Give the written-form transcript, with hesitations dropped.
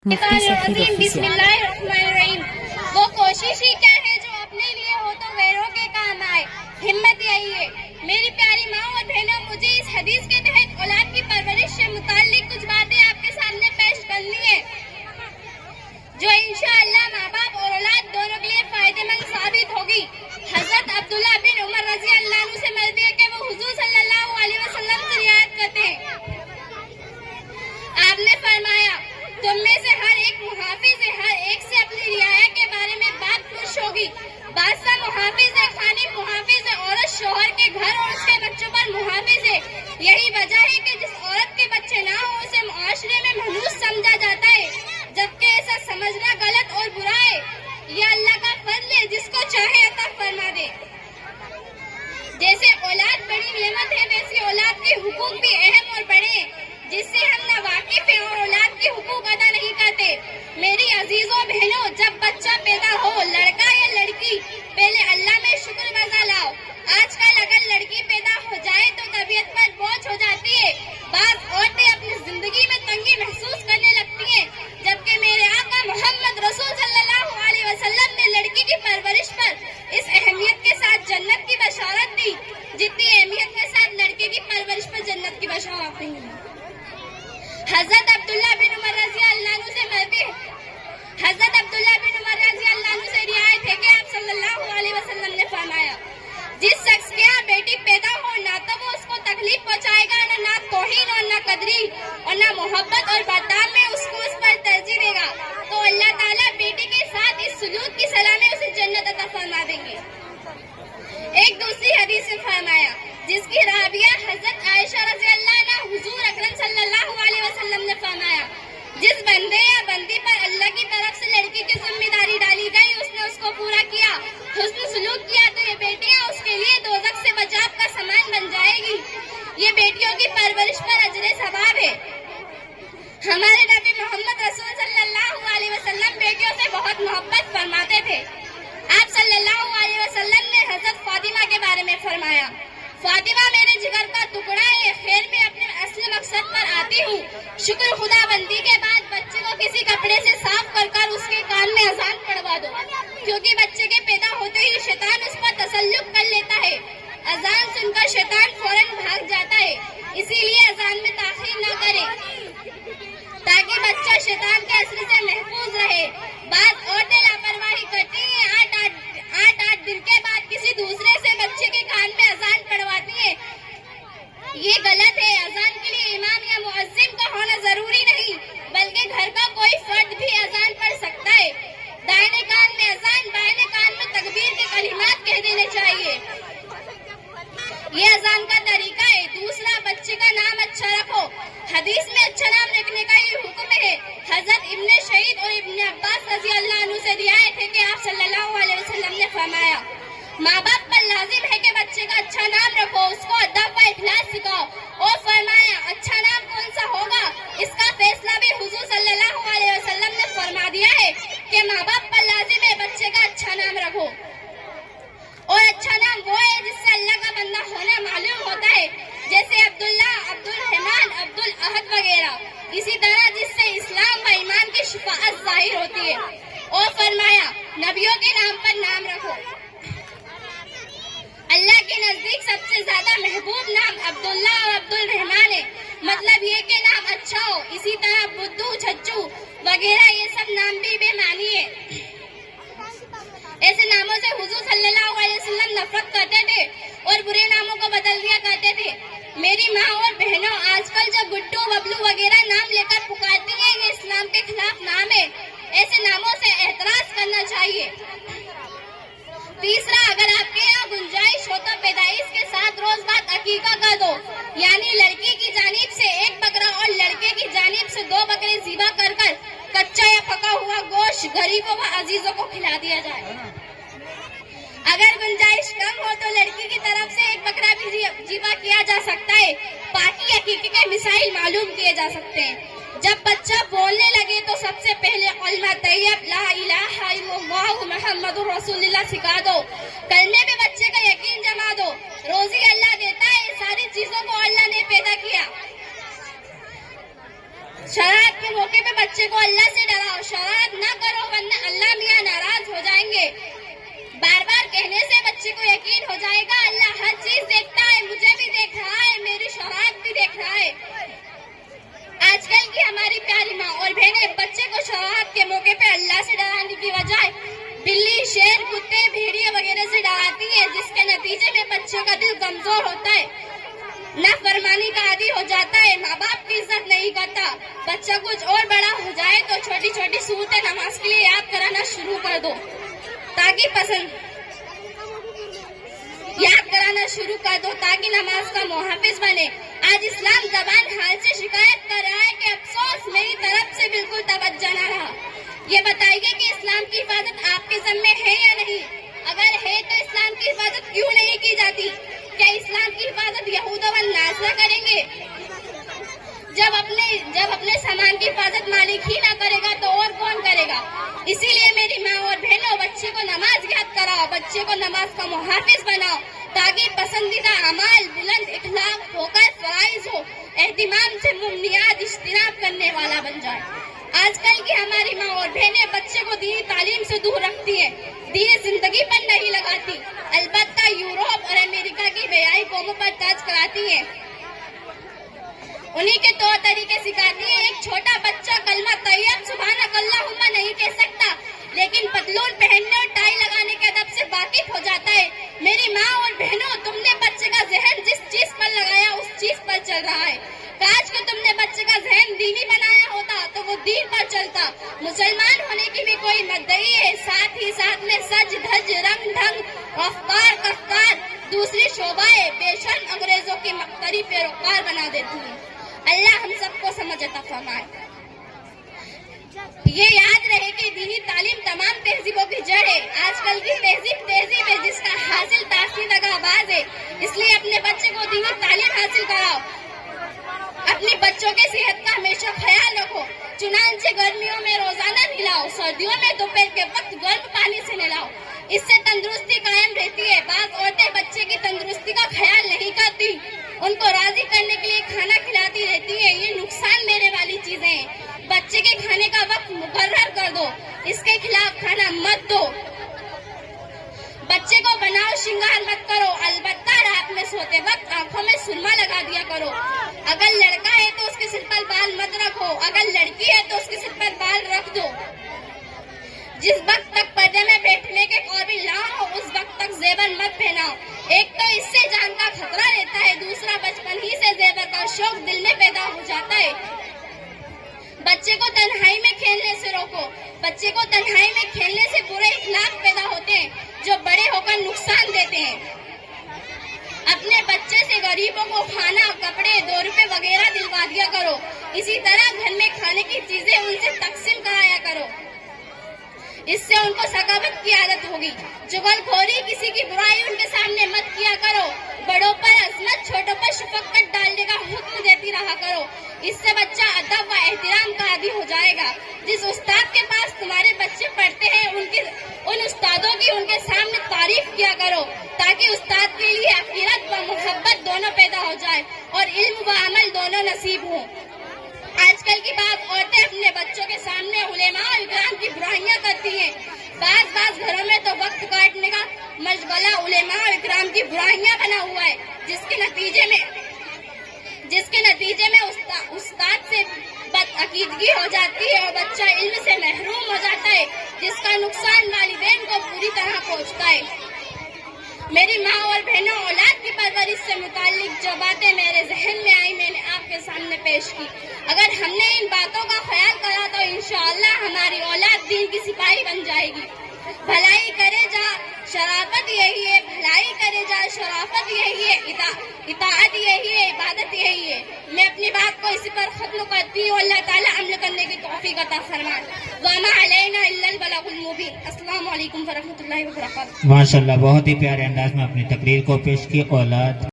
बिस्मिल्लाहिर्रहमानिर्रहीम। वो कोशिश ही क्या है जो अपने लिए हो तो गैरों के काम आए, हिम्मत यही है। मेरी प्यारी माँ और बहनों, मुझे इस हदीस के तहत औलाद की परवरिश से मुताल्लिक कुछ बातें आपके सामने पेश करनी है, जो इंशाअल्लाह माँ बाप और औलाद दोनों के लिए फायदेमंद साबित होगी। हजरत अब्दुल्ला बिन उमर रजी अल्लाह अन्हु से मरवी है कि वो हुजूर सल्लल्लाहु अलैहि वसल्लम से रियायत करते हैं। आपने फरमाया, तुम में से हर एक मुहाफिज है, हर एक से अपनी रियाया के बारे में बात पूछ होगी। बादशाह मुहाफिज है, खानिम मुहाफिज है, औरत शोहर के घर और उसके बच्चों पर मुहाफिज है। यही वजह है कि जिस औरत के बच्चे ना हो उसे मुआशरे में मनहूस समझा जाता है, जबकि ऐसा समझना गलत और बुरा है। यह अल्लाह का फजल है, जिसको चाहे अता फरमा दे। जैसे औलाद बड़ी नेमत है, वैसी औलाद के हुकूक भी अहम और बड़े हैं, जिससे हम न वाकिफ हैं और औलाद के हुकूक अदा नहीं करते। मेरी अजीजों बहनों, जब बच्चा पैदा हो, लड़का या लड़की, पहले अल्लाह में शुक्र मजा लाओ। आजकल अगर लड़की पैदा हो जाए तो तबीयत पर बोझ हो जाती है। बात औरतें अपनी जिंदगी में तंगी महसूस करने लगती हैं, जबकि मेरे आका मोहम्मद रसूल सल्लल्लाहु अलैहि वसल्लम ने लड़की की परवरिश पर इस अहमियत के साथ जन्नत की बशारत दी, जितनी अहमियत के साथ लड़के की परवरिश पर जन्नत की बशारत दी। हजरत अब्दुल्ला बिन उमर रजी अल्लाह अन्हु से मरवी है, हजरत अब्दुल्ला बिन उमर रजी अल्लाह अन्हु से रिवायत है कि आप सल्लल्लाहु अलैहि वसल्लम ने फरमाया, जिस शख्स के यहाँ बेटी पैदा हो, ना तो वो उसको तकलीफ पहुँचाएगा, ना तौहीन और ना कदरी और ना मोहब्बत और बर्ताव में उसको उस पर तरजीह देगा, तो अल्लाह ताला बेटी के साथ इस सुलूक की सलाह में उसे जन्नत अता फरमा देंगे। एक दूसरी हदीस में फरमाया, जिसकी राविया हजरत आयशा रज़ी अल्लाह अन्हा, हुजूर अकरम सल्लल्लाहु अलैहि वसल्लम ने फरमाया, जिस बंदे या बंदी पर अल्लाह की तरफ से लड़की की जिम्मेदारी डाली गई, उसने उसको पूरा किया, हुस्न सुलूक किया, तो ये बेटियां उसके लिए दोज़ख से बचाव का सामान बन जाएगी। ये बेटियों की परवरिश पर अजरे सवाब है। हमारे नबी मोहम्मद रसूल सल्लल्लाहु अलैहि वसल्लम बेटियों से बहुत मोहब्बत फरमाते थे। आप सल्लल्लाहु अलैहि वसल्लम ने हजरत फातिमा के बारे में फरमाया, फातिमा मेरे जिगर का टुकड़ा है, खैर में अपने असली मकसद पर आती हूँ। शुक्र खुदाबंदी के बाद बच्चे को किसी कपड़े से साफ कर उसके कान में अजान पढ़वा दो, क्योंकि बच्चे के पैदा होते ही शैतान उस पर तसल्लुत कर लेता है। अजान सुनकर शैतान फौरन भाग जाता है, इसीलिए अजान में ताखीर न करें, ताकि बच्चा शैतान के असर से महफूज रहे। बात औरतें लापरवाही करती हैं, आठ दिन के बाद किसी दूसरे से बच्चे के कान में अजान पढ़वाती है। ये गलत है। अजान के लिए इमाम या मुअज्जिन का होना जरूरी नहीं, बल्कि घर का कोई फर्द भी अजान पढ़ सकता है। दाहिने कान में अजान, बाएं कान में तकबीर के कलिमात कह देने चाहिए। ये अजान का तरीका है। दूसरा, बच्चे का नाम अच्छा रखो। हदीस में अच्छा नाम रखने का ये हुक्म है। हजरत इब्ने शहीद और इब्ने अब्बास रजी अल्लाह अन्हु से रिवायत है कि आप सल्लल्लाहु अलैहि वसल्लम ने फरमाया, माँ बाप पर लाजिम है कि बच्चे का अच्छा नाम रखो, उसको अदब व इखलास सिखाओ। और फरमाया, अच्छा नाम कौन सा होगा, इसका फैसला भी हुजूर सल्लल्लाहु अलैहि वसल्लम ने फरमा दिया है कि माँ बाप पर लाजिम है बच्चे का अच्छा नाम रखो। और अच्छा नाम वो है जिससे अल्लाह का बंदा होना मालूम होता है, जैसे अब्दुल्ला, अब्दुल रहमान, अब्दुल अहद वगैरह। इसी तरह जिससे इस्लाम व ईमान की शिफाअत जाहिर होती है। और फरमाया, नबियों के नाम पर नाम रखो। अल्लाह के नजदीक सबसे ज्यादा महबूब नाम अब्दुल्ला और अब्दुल रहमान है, मतलब ये कि नाम अच्छा हो। इसी तरह बुद्धू, छच्चू वगैरह ये सब नाम भी बेमानी है। ऐसे नामों से हुजूर सल्लल्लाहु अलैहि वसल्लम नफरत करते थे और बुरे नामों को बदल दिया करते थे। मेरी माँ और बहनों, आजकल जो गुड्डू, बबलू वगैरह नाम लेकर पुकारती हैं, ये इस्लाम के खिलाफ नाम है। ऐसे नामों से एहतराज करना चाहिए। तीसरा, अगर आपके यहाँ गुंजाइश हो तो पैदाइश के 7 रोज बाद अकीका कर दो, यानी लड़की की जानिब से 1 बकरा और लड़के की जानिब से 2 बकरे ज़िबा कर कच्चा या पका हुआ गोश्त गरीबों व अजीजों को खिला दिया जाए। अगर गुंजाइश कम हो तो लड़की की तरफ से 1 बकरा भी ज़िबा किया जा सकता है। पाकी अकीके के मिसाइल मालूम किए जा सकते हैं। जब बच्चा बोलने लगे तो सबसे पहले कलमा तैयब ला इलाहा इल्लल्लाह मुहम्मदुर रसूलुल्लाह सिखा दो। कलमे में बच्चे का यकीन जमा दो। रोजी अल्लाह देता है, सारी चीजों को अल्लाह ने पैदा किया। शराब के मौके पे बच्चे को अल्लाह से यकीन हो जाएगा अल्लाह हर चीज देखता है, मुझे भी देख रहा है, मेरी शरारत भी देख रहा है। आजकल की हमारी प्यारी माँ और बहनें बच्चे को शरारत के मौके पे अल्लाह से डराने की बजाय बिल्ली, शेर, कुत्ते, भेड़िए वगैरह से डराती है, जिसके नतीजे में बच्चों का दिल कमजोर होता है, नाफरमानी का आदी हो जाता है, माँ बाप की इज्जत नहीं करता। बच्चा कुछ और बड़ा हो जाए तो छोटी छोटी सूरतें नमाज के लिए याद कराना शुरू कर दो ताकि नमाज का मुहाफिज बने। आज इस्लाम जबान हाल से शिकायत कर रहा है कि अफसोस मेरी तरफ से बिल्कुल तवज्जो न रहा। ये बताइए कि इस्लाम की हिफाजत आपके ज़म्मे है या नहीं? अगर है तो इस्लाम की हिफाजत क्यों नहीं की जाती? क्या इस्लाम की हिफाजत यहूद व नासरा करेंगे? जब अपने सामान की हिफाजत मालिक ही ना करेगा तो और कौन करेगा? इसीलिए मेरी माँ और बहनों, बच्चे को नमाज याद कराओ, बच्चे को नमाज का मुहाफिज बनाओ ताकि पसंदीदा अमाल बुलंद इखलाक होकर फराइज हो, एहतिमाम से मुमनियात इज्तिनाब करने वाला बन जाए। आजकल की हमारी माँ और बहनें बच्चे को दीनी तालीम से दूर रखती है, दीनी जिंदगी पर नहीं लगाती, अलबत्ता यूरोप और अमेरिका की बेयाई कौमों पर तर्ज कराती है, उन्हीं के तौर तरीके सिखाती है। एक छोटा बच्चा कलमा तैयब सुभानक अल्लाहुम्मा नहीं कह सकता, लेकिन पतलून पहनने और टाई लगाने के अदब से वाकिफ हो जाता है। मेरी माँ और बहनों, तुमने बच्चे का जहन जिस चीज पर लगाया उस चीज पर चल रहा है। काश कि तुमने बच्चे का जहन दीनी बनाया होता तो वो दीन पर चलता। मुसलमान होने की भी कोई मद्दई है, साथ ही साथ में सज धज रंग ढंग रफ्तार कफ्तार दूसरी शोभाएं बेशर्म अंग्रेजों की मक्तरी पैरोकार बना देती है। अल्लाह हम सबको समझ अता फरमाए। ये याद रहे कि दीनी तालीम तमाम तहजीबों की जड़ है। आजकल की तहजीब है जिसका हासिल तासीर आवाज है, इसलिए अपने बच्चे को दीनी तालीम हासिल कराओ। अपने बच्चों के सेहत का हमेशा ख्याल रखो, चुनांचे गर्मियों में रोजाना नहलाओ, सर्दियों में दोपहर के वक्त गर्म पानी से नहलाओ, इससे तंदुरुस्ती कायम रहती है। बात औरतें बच्चे की तंदुरुस्ती का ख्याल नहीं करती, उनको राजी करने के लिए खाना खिलाती रहती है। ये नुकसान देने वाली चीजें हैं। बच्चे के खाने का वक्त मुकर्रर कर दो, इसके खिलाफ खाना मत दो। बच्चे को बनाओ श्रृंगार मत करो, अलबत्ता रात में सोते वक्त आंखों में सुरमा लगा दिया करो। अगर लड़का है तो उसके सिर पर बाल मत रखो, अगर लड़की है तो उसके सिर पर बाल रख दो। जिस वक्त तक पर्दे में बैठने के काबिल ना हो उस वक्त तक जेवर मत पहनाओ। एक तो इससे जान का खतरा रहता है, दूसरा बचपन ही से जेवर का शौक दिल में पैदा हो जाता है। बच्चे को तन्हाई में खेलने से रोको, बच्चे को तन्हाई में खेलने से बुरे इखलाक पैदा होते हैं जो बड़े होकर नुकसान देते हैं। अपने बच्चे से गरीबों को खाना, कपड़े, 2 रुपए वगैरह दिलवा दिया करो। इसी तरह घर में खाने की चीजें उनसे तकसीम कराया करो, इससे उनको सखावत की आदत होगी। चुगलखोरी, किसी की बुराई उनके सामने मत किया करो। बड़ों पर अजमत, छोटों पर शफकत डालने का हुक्म देती रहा करो, इससे बच्चा अदब व एहतराम का आदी हो जाएगा। जिस उस्ताद के पास तुम्हारे बच्चे पढ़ते हैं उन उस्तादों की उनके सामने तारीफ किया करो ताकि उस्ताद के लिए अकीदत व मोहब्बत दोनों पैदा हो जाए और इल्म व अमल दोनों नसीब हो। आजकल की बात औरतें अपने बच्चों के सामने उलेमा और इकराम की बुराइयां करती हैं। बाज घरों में तो वक्त काटने का मशगला उलेमा और इकराम की बुराइयां बना हुआ है, जिसके नतीजे में उस्ताद से बदअकीदगी हो जाती है और बच्चा इल्म से महरूम हो जाता है, जिसका नुकसान वालिदैन को पूरी तरह पहुंचता है। मेरी माँ और बहनों, औलाद की परवरिश से मुताल्लिक जो बातें मेरे जहन में आई मैंने आपके सामने पेश की। अगर हमने इन बातों का ख्याल करा तो इंशाअल्लाह हमारी औलाद दीन की सिपाही बन जाएगी। भलाई करे जा शराफत यही है, भलाई करे जा शराफत यही है, इताअत यही है, इबादत यही है। मैं अपनी बात को इसी पर खत्म करती हूँ। अल्लाह ताला अमल करने की तौफीक अता फरमाए। वमा अलैना इल्लल बलागुल मुबीन। अस्सलाम वालेकुम व रहमतुल्लाहि व बरकातहू। माशाअल्लाह, बहुत ही प्यारे अंदाज में अपनी तकरीर को पेश की। औलाद